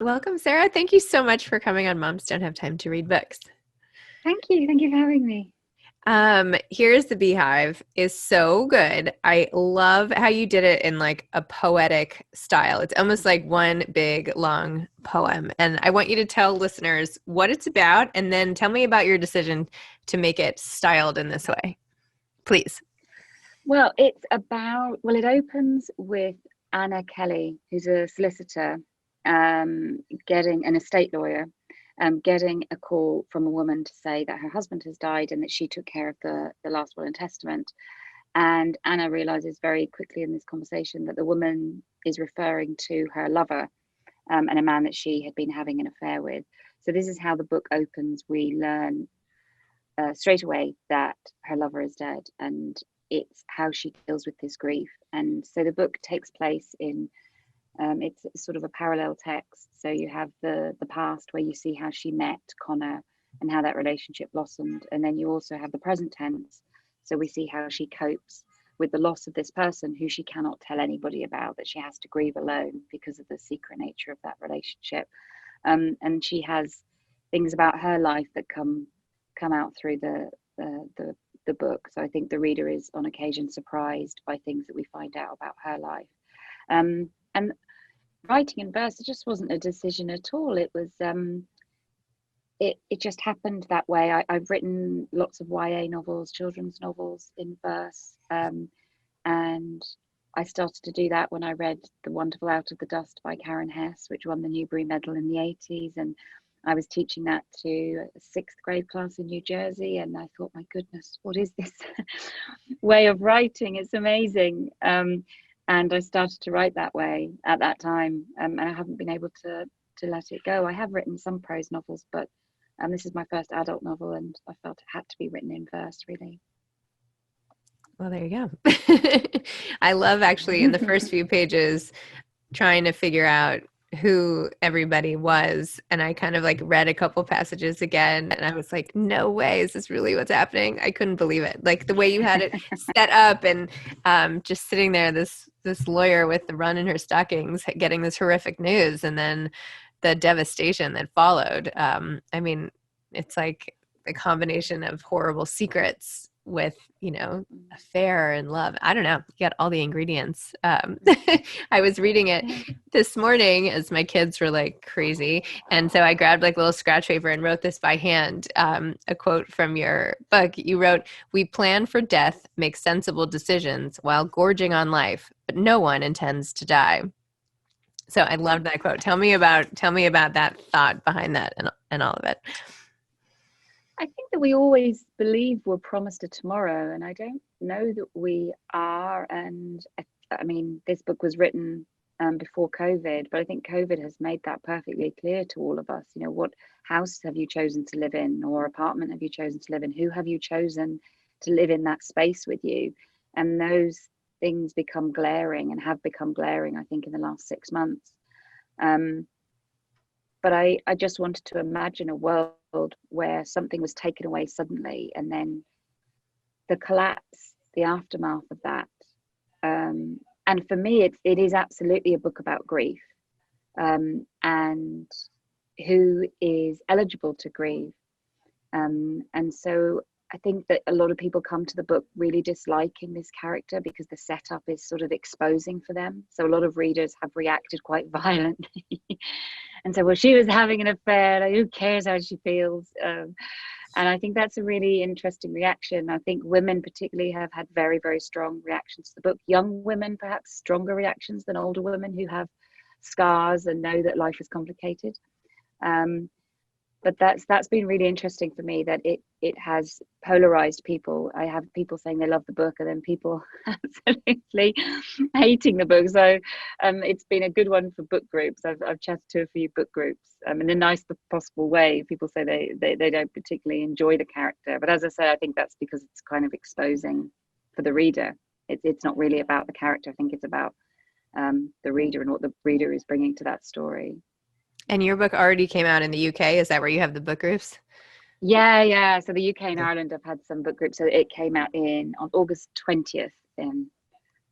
Welcome, Sarah. Thank you so much for coming on Moms Don't Have Time to Read Books. Thank you. Thank you for having me. Here is the Beehive is so good. I love how you did it in like a poetic style. It's almost like one big long poem. And I want you to tell listeners what it's about and then tell me about your decision to make it styled in this way. Please. It opens with Anna Kelly, who's a solicitor, getting an estate lawyer, getting a call from a woman to say that her husband has died and that she took care of the last will and testament. And Anna realizes very quickly in this conversation that the woman is referring to her lover, and a man that she had been having an affair with. So this is how the book opens. We learn straight away that her lover is dead, and it's how she deals with this grief. And so the book takes place in it's sort of a parallel text. So you have the past where you see how she met Connor and how that relationship blossomed, and then you also have the present tense. So we see how she copes with the loss of this person who she cannot tell anybody about, that she has to grieve alone because of the secret nature of that relationship. And she has things about her life that come out through the book. So I think the reader is on occasion surprised by things that we find out about her life. And writing in verse, it just wasn't a decision at all. It was it just happened that way. I've written lots of YA novels, children's novels in verse, and I started to do that when I read The Wonderful Out of the Dust by Karen Hess, which won the Newbery Medal in the 80s. And I was teaching that to a sixth grade class in New Jersey, and I thought, my goodness, what is this way of writing? It's amazing. And I started to write that way at that time, and I haven't been able to let it go. I have written some prose novels, but this is my first adult novel, and I felt it had to be written in verse, really. Well, there you go. I love actually in the first few pages trying to figure out who everybody was, and I kind of like read a couple passages again and I was like, no way, is this really what's happening? I couldn't believe it, like the way you had it set up, and just sitting there, this lawyer with the run in her stockings getting this horrific news, and then the devastation that followed. I mean, it's like a combination of horrible secrets with, affair and love. I don't know. You got all the ingredients. I was reading it this morning as my kids were like crazy. And so I grabbed like a little scratch paper and wrote this by hand. A quote from your book. You wrote, "We plan for death, make sensible decisions while gorging on life, but no one intends to die." So I loved that quote. Tell me about that thought behind that and all of it. I think that we always believe we're promised a tomorrow, and I don't know that we are. And I mean, this book was written before COVID, but I think COVID has made that perfectly clear to all of us. What house have you chosen to live in, or apartment have you chosen to live in? Who have you chosen to live in that space with you? And those things become glaring, and have become glaring, I think, in the last 6 months. But I just wanted to imagine a world where something was taken away suddenly, and then the collapse, the aftermath of that. And for me, it is absolutely a book about grief, and who is eligible to grieve. And so I think that a lot of people come to the book really disliking this character because the setup is sort of exposing for them. So a lot of readers have reacted quite violently and said, well, she was having an affair, like, who cares how she feels? And I think that's a really interesting reaction. I think women particularly have had very, very strong reactions to the book. Young women, perhaps stronger reactions than older women who have scars and know that life is complicated. But that's been really interesting for me, that it has polarized people. I have people saying they love the book, and then people absolutely hating the book. So it's been a good one for book groups. I've chatted to a few book groups in a nice possible way. People say they don't particularly enjoy the character, but as I say, I think that's because it's kind of exposing for the reader. It's not really about the character. I think it's about the reader and what the reader is bringing to that story. And your book already came out in the UK. Is that where you have the book groups? Yeah. So the UK and Ireland have had some book groups. So it came out on August 20th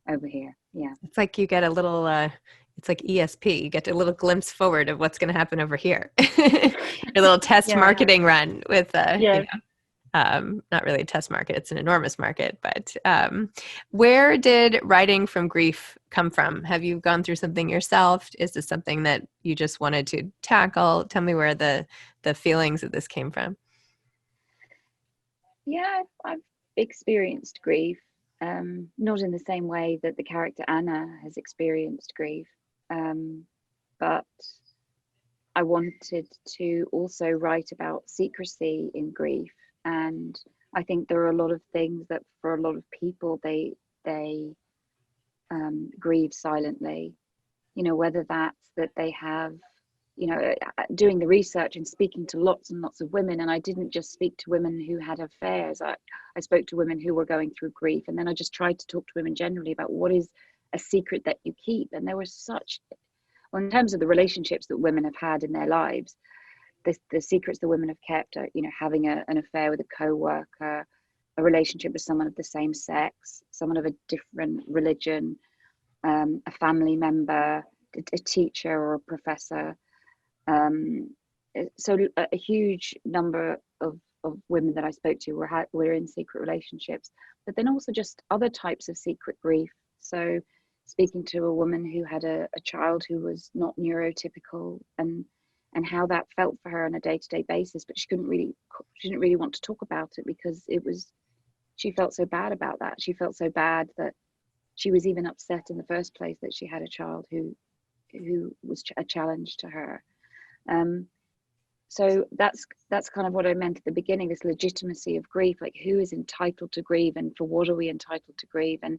over here. Yeah. It's like you get a little it's like ESP. You get a little glimpse forward of what's going to happen over here. Your little test Yeah. marketing run with, Yeah. not really a test market, it's an enormous market. But where did writing from grief come from? Have you gone through something yourself? Is this something that you just wanted to tackle? Tell me where the feelings of this came from. Yeah, I've experienced grief, not in the same way that the character Anna has experienced grief, but I wanted to also write about secrecy in grief, and I think there are a lot of things that for a lot of people they grieve silently. You know, whether that's that they have, you know, doing the research and speaking to lots and lots of women, and I didn't just speak to women who had affairs. I spoke to women who were going through grief, and then I just tried to talk to women generally about what is a secret that you keep. And there was such, well, in terms of the relationships that women have had in their lives, the secrets the women have kept are, you know, having an affair with a co-worker, a relationship with someone of the same sex, someone of a different religion, a family member, a teacher or a professor. So a huge number of women that I spoke to were in secret relationships, but then also just other types of secret grief. So speaking to a woman who had a child who was not neurotypical, and how that felt for her on a day-to-day basis, but she didn't really want to talk about it because she felt so bad about that. She felt so bad that she was even upset in the first place that she had a child who was a challenge to her. So that's kind of what I meant at the beginning, this legitimacy of grief, like who is entitled to grieve and for what are we entitled to grieve. And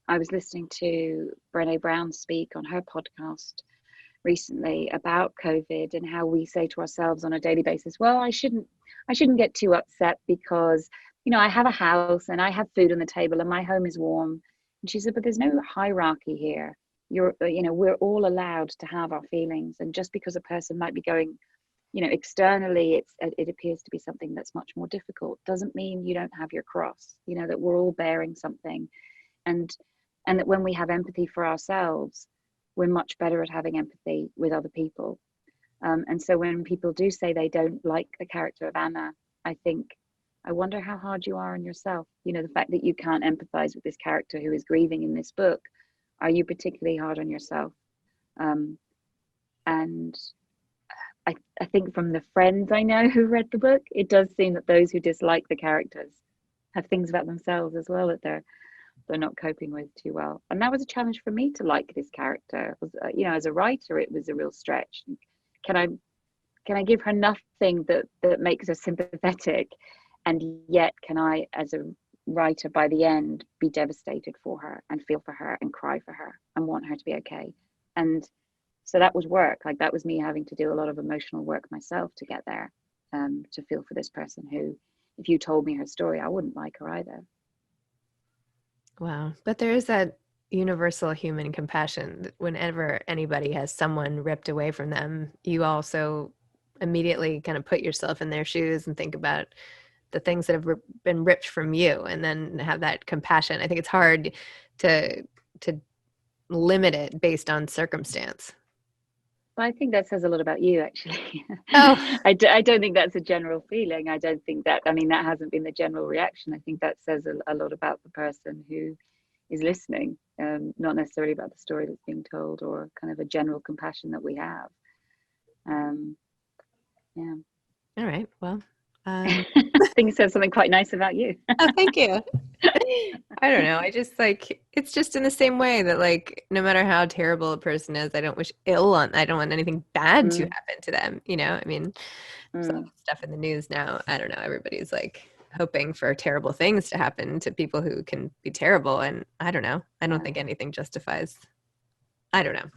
I was listening to Brené Brown speak on her podcast recently about COVID and how we say to ourselves on a daily basis, well, I shouldn't get too upset because, you know, I have a house and I have food on the table and my home is warm. And she said, but there's no hierarchy here. You know, we're all allowed to have our feelings, and just because a person might be going, you know, externally it appears to be something that's much more difficult, doesn't mean you don't have your cross. You know, that we're all bearing something, and that when we have empathy for ourselves, we're much better at having empathy with other people. And so when people do say they don't like the character of Anna, I think, I wonder how hard you are on yourself. You know, the fact that you can't empathize with this character who is grieving in this book, are you particularly hard on yourself? And I think from the friends I know who read the book, it does seem that those who dislike the characters have things about themselves as well that they're not coping with too well. And that was a challenge for me to like this character. It was, you know, as a writer, it was a real stretch. Can I give her nothing that makes her sympathetic, and yet can I, as a writer, by the end, be devastated for her and feel for her and cry for her and want her to be okay? And so that was work. Like, that was me having to do a lot of emotional work myself to get there, to feel for this person who, if you told me her story, I wouldn't like her either. Wow. But there is that universal human compassion that whenever anybody has someone ripped away from them, you also immediately kind of put yourself in their shoes and think about the things that have been ripped from you, and then have that compassion. I think it's hard to limit it based on circumstance. But I think that says a lot about you, actually. Oh, I don't think that's a general feeling. I don't think that, I mean, that hasn't been the general reaction. I think that says a lot about the person who is listening, not necessarily about the story that's being told, or kind of a general compassion that we have. Yeah. all right. Well, I think it says something quite nice about you. oh, thank you. I don't know. I just like, it's just in the same way that, like, no matter how terrible a person is, I don't wish ill on, I don't want anything bad to Mm, happen to them. You know, I mean, there's all mm, this stuff in the news now. I don't know. Everybody's like hoping for terrible things to happen to people who can be terrible. And I don't know. I don't yeah. think anything justifies. I don't know.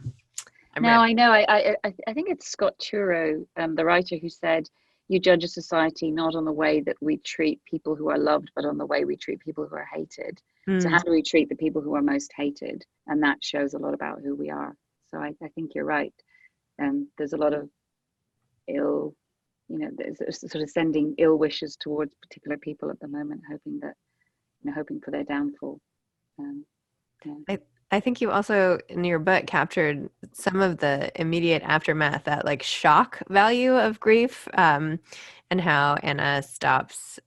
I'm No, I rambling. know. I think it's Scott Turow, the writer, who said, "You judge a society not on the way that we treat people who are loved, but on the way we treat people who are hated. So Mm, how do we treat the people who are most hated? And that shows a lot about who we are." So I think you're right. There's a lot of ill, you know, there's sort of sending ill wishes towards particular people at the moment, hoping that, you know, hoping for their downfall. Um, yeah. I think you also in your book captured some of the immediate aftermath, that like shock value of grief, and how Anna stops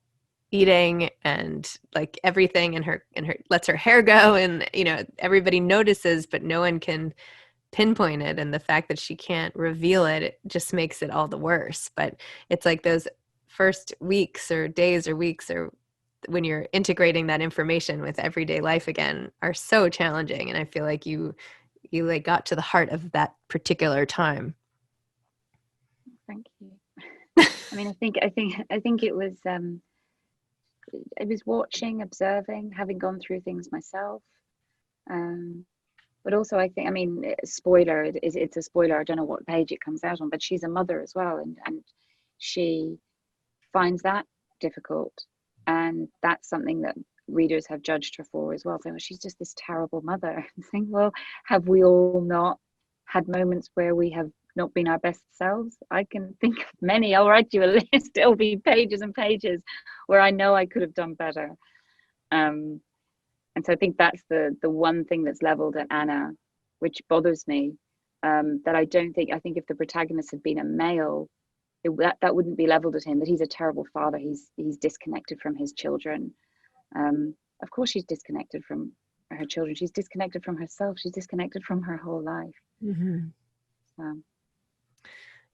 eating and like everything in her lets her hair go, and everybody notices but no one can pinpoint it, and the fact that she can't reveal it, it just makes it all the worse. But it's like those first weeks or days or weeks, or when you're integrating that information with everyday life again, are so challenging, and I feel like you like got to the heart of that particular time. Thank you. I mean, I think it was watching, observing, having gone through things myself. Um, but also, I mean, spoiler, it's a spoiler. I don't know what page it comes out on, but she's a mother as well, and she finds that difficult, and that's something that readers have judged her for as well. So she's just this terrible mother. And saying, well, have we all not had moments where we have not been our best selves? I can think of many. I'll write you a list. It'll be pages and pages where I know I could have done better. And so I think that's the one thing that's leveled at Anna, which bothers me. That I think if the protagonist had been a male, that wouldn't be leveled at him. That he's a terrible father. He's disconnected from his children. Of course, she's disconnected from her children. She's disconnected from herself. She's disconnected from her whole life. Mm-hmm. So,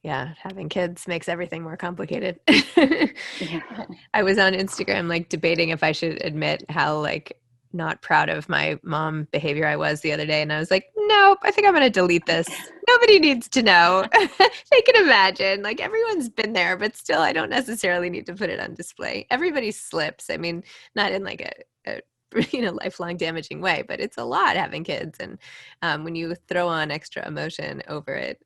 yeah, having kids makes everything more complicated. yeah. I was on Instagram like debating if I should admit how like not proud of my mom behavior I was the other day, and I was like, nope, I think I'm gonna delete this. Nobody needs to know. They can imagine. Like everyone's been there, but still I don't necessarily need to put it on display. Everybody slips. I mean, not in like a lifelong damaging way, but it's a lot having kids, and when you throw on extra emotion over it,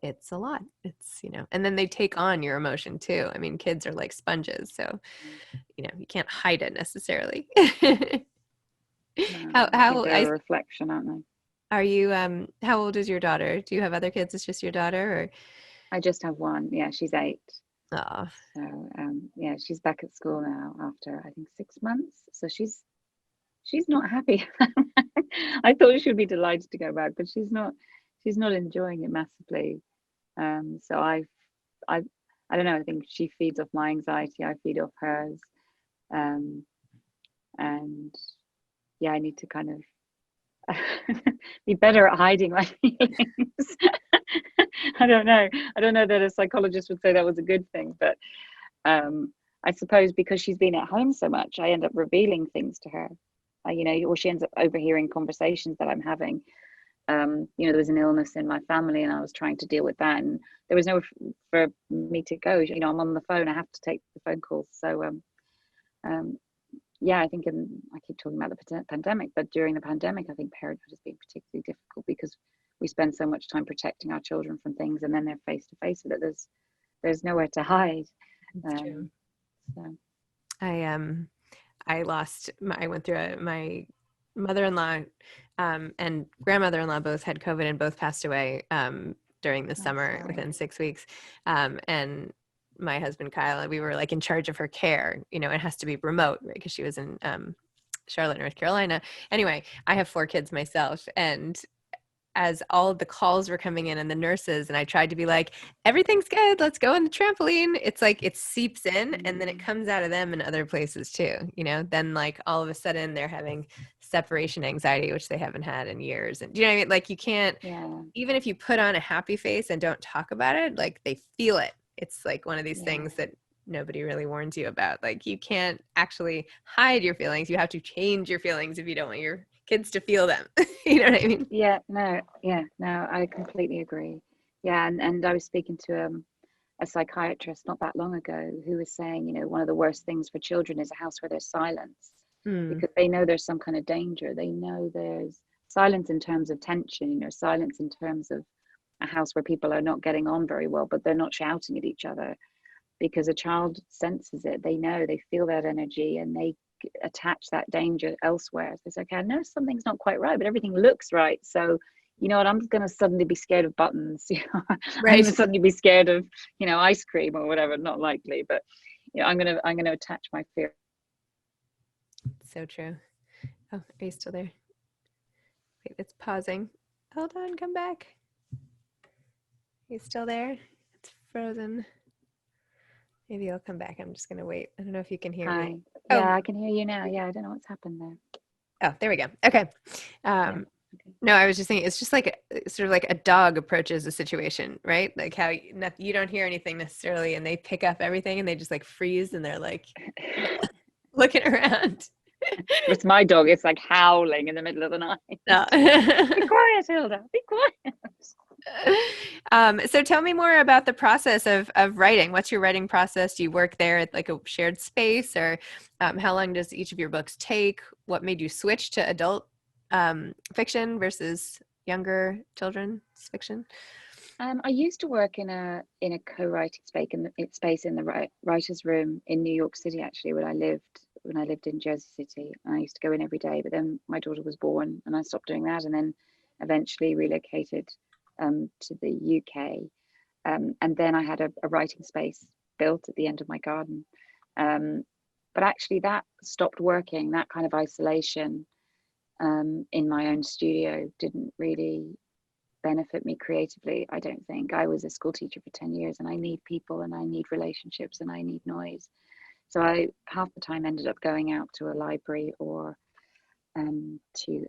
it's a lot. It's, and then they take on your emotion too. I mean, kids are like sponges, so you can't hide it necessarily. No, I think How they're a reflection, aren't they? are you? How old is your daughter? Do you have other kids? It's just your daughter, or? I just have one. Yeah, she's 8. Oh, So yeah, she's back at school now after I think 6 months. So she's not happy. I thought she would be delighted to go back, but she's not. She's not enjoying it massively. So I don't know. I think she feeds off my anxiety. I feed off hers. And yeah, I need to kind of be better at hiding my feelings. I don't know. I don't know that a psychologist would say that was a good thing, but I suppose because she's been at home so much, I end up revealing things to her. Or she ends up overhearing conversations that I'm having. There was an illness in my family, and I was trying to deal with that, and there was nowhere for me to go. I'm on the phone. I have to take the phone calls. So yeah, I think I keep talking about the pandemic, but during the pandemic, I think parenthood has been particularly difficult because we spend so much time protecting our children from things, and then they're face to face with it. There's nowhere to hide. that's true. So. I went through my mother-in-law and grandmother-in-law both had COVID and both passed away during the summer within 6 weeks. And my husband, Kyle, we were like in charge of her care. It has to be remote, right? Because she was in Charlotte, North Carolina. Anyway, I have 4 kids myself, and as all of the calls were coming in and the nurses, and I tried to be like, everything's good, let's go on the trampoline. It's like it seeps in and then it comes out of them in other places too. Then like all of a sudden they're having separation anxiety, which they haven't had in years. And do you know what I mean? Like you can't, even if you put on a happy face and don't talk about it, like they feel it. It's like one of these things that nobody really warns you about. Like you can't actually hide your feelings. You have to change your feelings if you don't want your kids to feel them. You know what I mean? No, I completely agree. And I was speaking to a psychiatrist not that long ago who was saying, one of the worst things for children is a house where there's silence, because they know there's some kind of danger. They know there's silence in terms of tension, silence in terms of a house where people are not getting on very well, but they're not shouting at each other, because a child senses it. They know, they feel that energy, and they attach that danger elsewhere. So it's okay, I know something's not quite right, but everything looks right. So you know what, I'm just going to suddenly be scared of buttons. Right. I'm going to suddenly be scared of ice cream or whatever. Not likely, but I'm going to attach my fear. So true. Oh, are you still there? Wait, it's pausing. Hold on, come back. He's still there? It's frozen. Maybe he'll come back. I'm just going to wait. I don't know if you can hear me. Hi. Oh, Yeah, I can hear you now. Yeah, I don't know what's happened there. oh, there we go. Okay. Yeah. Um, Okay. no, I was just saying it's just like sort of like a dog approaches a situation, right? Like how you don't hear anything necessarily, and they pick up everything, and they just like freeze, and they're like looking around. With my dog, it's like howling in the middle of the night. No. Be quiet, Hilda. Be quiet. So tell me more about the process of writing. What's your writing process? Do you work there at like a shared space, or how long does each of your books take? What made you switch to adult fiction versus younger children's fiction? I used to work in a co-writing space in the writers' room in New York City, actually, when I lived in Jersey City. I used to go in every day, but then my daughter was born, and I stopped doing that, and then eventually relocated to the UK. And then I had a writing space built at the end of my garden. But actually, that stopped working. That kind of isolation in my own studio didn't really benefit me creatively. I don't think. I was a school teacher for 10 years, and I need people, and I need relationships, and I need noise. So I half the time ended up going out to a library or to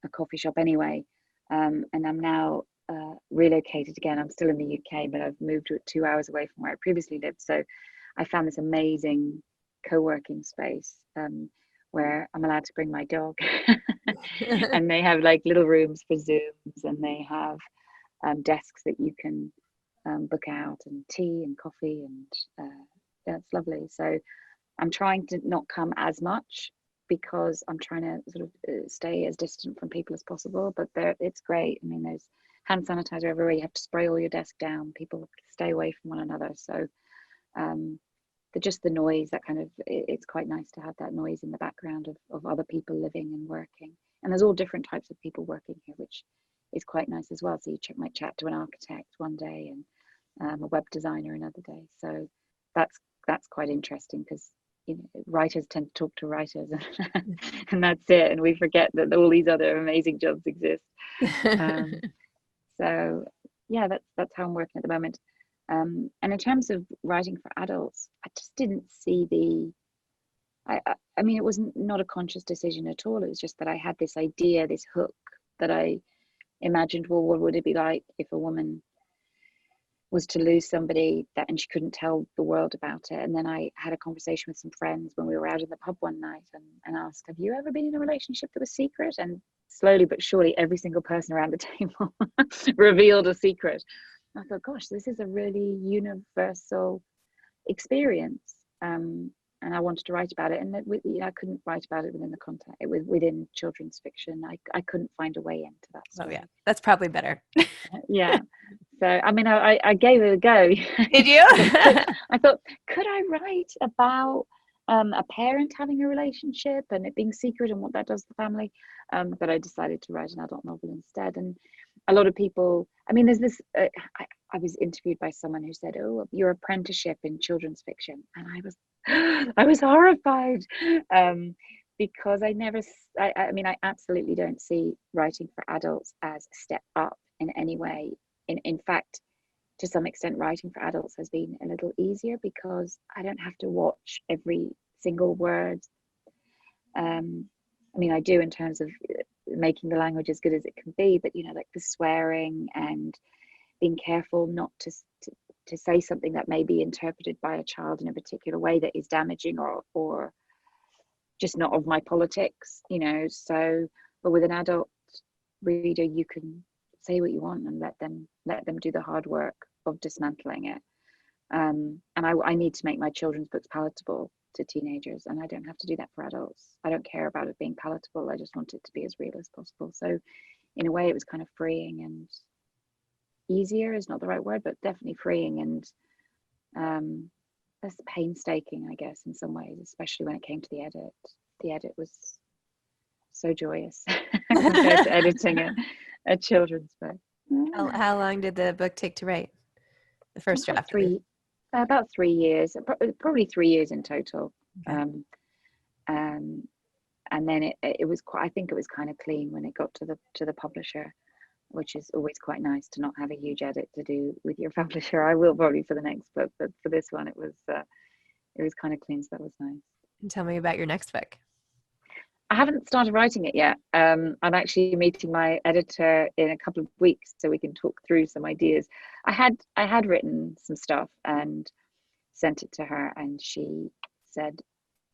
a coffee shop anyway. And I'm now relocated again. I'm still in the UK, but I've moved 2 hours away from where I previously lived. So I found this amazing co-working space where I'm allowed to bring my dog. And they have like little rooms for Zooms, and they have desks that you can book out, and tea and coffee, and yeah, it's lovely. So I'm trying to not come as much because I'm trying to sort of stay as distant from people as possible. But it's great. I mean, there's hand sanitizer everywhere. You have to spray all your desk down. People stay away from one another. So just the noise, that kind of, it's quite nice to have that noise in the background of other people living and working. And there's all different types of people working here, which is quite nice as well. So you might chat to an architect one day and a web designer another day. So that's quite interesting because writers tend to talk to writers and that's it, and we forget that all these other amazing jobs exist. So yeah, that's how I'm working at the moment. And in terms of writing for adults, I just didn't see I mean, it was not a conscious decision at all. It was just that I had this idea, this hook that I imagined, well, what would it be like if a woman was to lose somebody and she couldn't tell the world about it. And then I had a conversation with some friends when we were out in the pub one night and asked, have you ever been in a relationship that was secret? And slowly but surely every single person around the table revealed a secret. I thought, gosh, this is a really universal experience. And I wanted to write about it, and I couldn't write about it within the context. It was within children's fiction. I couldn't find a way into that story. Oh yeah, that's probably better. Yeah. So I mean, I gave it a go. Did you? I thought, could I write about a parent having a relationship and it being secret and what that does to the family? But I decided to write an adult novel instead. And a lot of people, I mean, there's this. I was interviewed by someone who said, "Oh, your apprenticeship in children's fiction," and I was horrified because I never. I mean, I absolutely don't see writing for adults as a step up in any way. In fact, to some extent, writing for adults has been a little easier because I don't have to watch every single word. I mean, I do in terms of making the language as good as it can be, but like the swearing and being careful not to say something that may be interpreted by a child in a particular way that is damaging or just not of my politics, So, but with an adult reader, you can say what you want and let them do the hard work of dismantling it. And I need to make my children's books palatable to teenagers, and I don't have to do that for adults. I don't care about it being palatable. I just want it to be as real as possible. So in a way, it was kind of freeing, and easier is not the right word, but definitely freeing and less painstaking, I guess, in some ways, especially when it came to the edit. The edit was so joyous compared to editing a children's book. How long did the book take to write? The first draft? About 3 years, probably 3 years in total. Okay. And and then it was quite, I think it was kind of clean when it got to the publisher, which is always quite nice to not have a huge edit to do with your publisher. I will probably for the next book, but for this one it was kind of clean, so that was nice. And tell me about your next book. I haven't started writing it yet. I'm actually meeting my editor in a couple of weeks so we can talk through some ideas. I had written some stuff and sent it to her, and she said,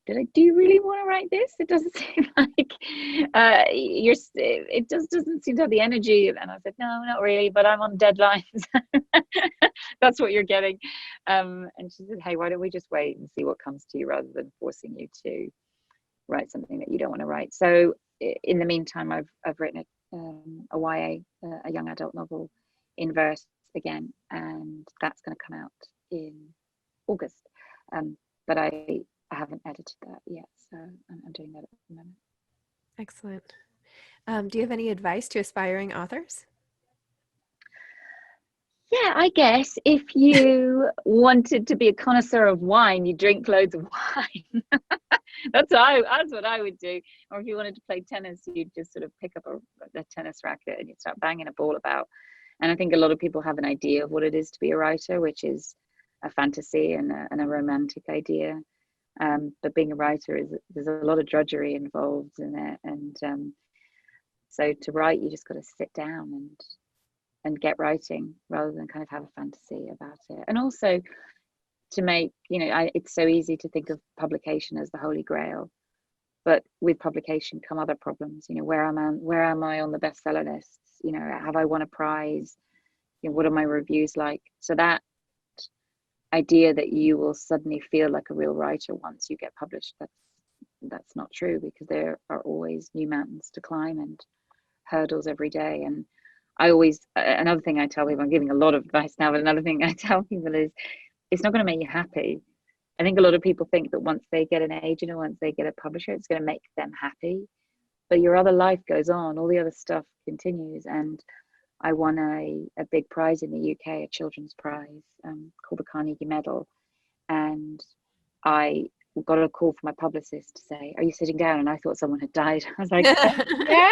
do you really want to write this? It doesn't seem like it just doesn't seem to have the energy. And I said, no, not really, but I'm on deadlines. That's what you're getting. And she said, hey, why don't we just wait and see what comes to you rather than forcing you to write something that you don't want to write. So in the meantime, I've written a YA, a young adult novel in verse again, and that's going to come out in August. But I haven't edited that yet, so I'm doing that at the moment. Excellent. Do you have any advice to aspiring authors? Yeah, I guess if you wanted to be a connoisseur of wine, you drink loads of wine. That's what I would do. Or if you wanted to play tennis, you'd just sort of pick up a tennis racket and you'd start banging a ball about. And I think a lot of people have an idea of what it is to be a writer, which is a fantasy and a romantic idea. But being a writer there's a lot of drudgery involved in it, and so to write, you just got to sit down and get writing rather than kind of have a fantasy about it. And also to make, it's so easy to think of publication as the holy grail, but with publication come other problems. Where am I on the bestseller lists? Have I won a prize? What are my reviews like? So that idea that you will suddenly feel like a real writer once you get published, that's not true, because there are always new mountains to climb and hurdles every day. And another thing I tell people, I'm giving a lot of advice now, but another thing I tell people is it's not going to make you happy. I think a lot of people think that once they get an agent or once they get a publisher, it's going to make them happy, but your other life goes on, all the other stuff continues. And I won a big prize in the UK, a children's prize called the Carnegie Medal. And I got a call from my publicist to say, are you sitting down? And I thought someone had died. I was like, yeah.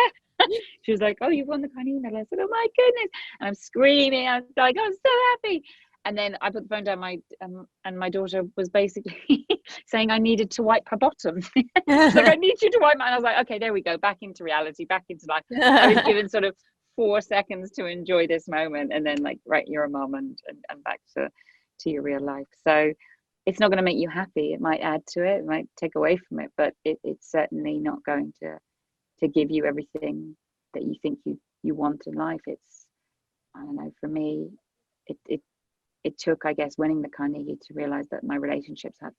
She was like, oh, you won the Carnegie Medal. I said, oh my goodness. And I'm screaming. I was like, I'm so happy. And then I put the phone down, and my daughter was basically saying I needed to wipe her bottom. She's like, I need you to wipe mine. And I was like, okay, there we go. Back into reality, back into life. I was given sort of 4 seconds to enjoy this moment, and then like, right, you're a mom and back to your real life. So it's not going to make you happy. It might add to it, it might take away from it, but it's certainly not going to give you everything that you think you want in life. It's, I don't know, for me, it took, I guess, winning the Carnegie to realize that my relationships had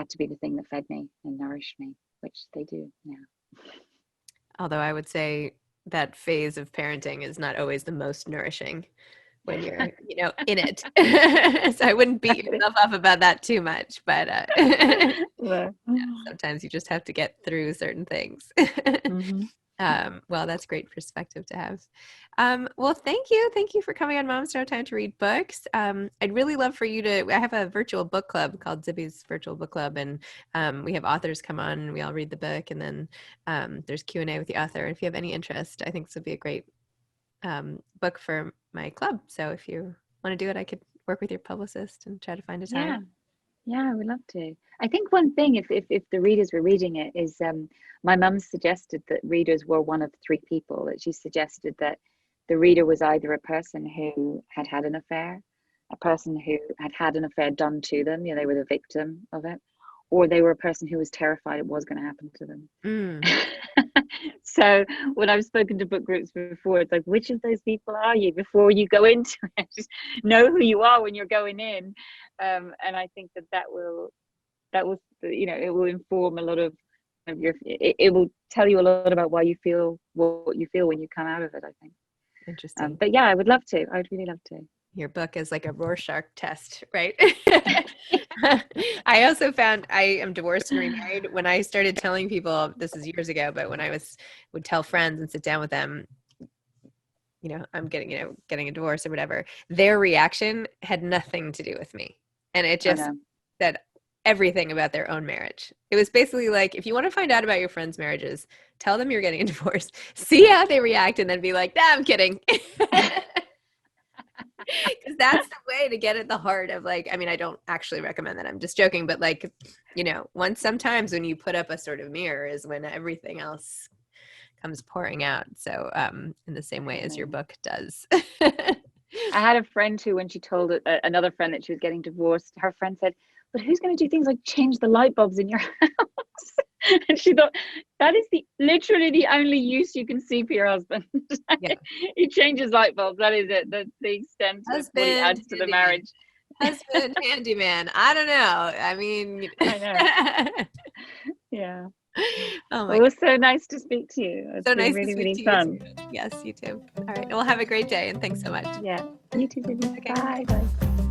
to be the thing that fed me and nourished me, which they do now. Although I would say that phase of parenting is not always the most nourishing when you're, in it. So I wouldn't beat yourself up about that too much, but sometimes you just have to get through certain things. Mm-hmm. Well, that's great perspective to have. Well, thank you. Thank you for coming on Moms No Time to Read Books. I'd really love for you I have a virtual book club called Zibby's Virtual Book Club, and we have authors come on and we all read the book, and then there's Q&A with the author. And if you have any interest, I think this would be a great book for my club. So if you want to do it, I could work with your publicist and try to find a time. Yeah, I would love to. I think one thing, if the readers were reading it, is my mum suggested that readers were one of 3 people. That she suggested that the reader was either a person who had had an affair, a person who had had an affair done to them, they were the victim of it, or they were a person who was terrified it was going to happen to them. So when I've spoken to book groups before, it's like, which of those people are you before you go into it? Just know who you are when you're going in. And I think that will it will inform a lot of your, it will tell you a lot about why you feel what you feel when you come out of it, I think. Interesting. But yeah, I would love to. I would really love to. Your book is like a Rorschach test, right? I also found, I am divorced and remarried. When I started telling people, this is years ago, but when I would tell friends and sit down with them, I'm getting a divorce or whatever, their reaction had nothing to do with me. And it just said, everything about their own marriage. It was basically like, if you want to find out about your friends' marriages, tell them you're getting a divorce, see how they react, and then be like, nah, I'm kidding. Because that's the way to get at the heart of, like, I mean, I don't actually recommend that. I'm just joking. But like, you know, sometimes when you put up a sort of mirror is when everything else comes pouring out. So in the same way as your book does. I had a friend who, when she told another friend that she was getting divorced, her friend said, but who's going to do things like change the light bulbs in your house? And she thought, that is literally the only use you can see for your husband. Yeah. He changes light bulbs. That is it. That's the extent of what he adds to the marriage. Husband, handyman. I don't know. I mean, I know. Yeah. Oh my well, it was so nice to speak to you. It's so been nice really, to speak really to fun. You too. Yes, you too. All right. Well, have a great day, and thanks so much. Yeah. You too, Zibby. Okay. Bye. Bye.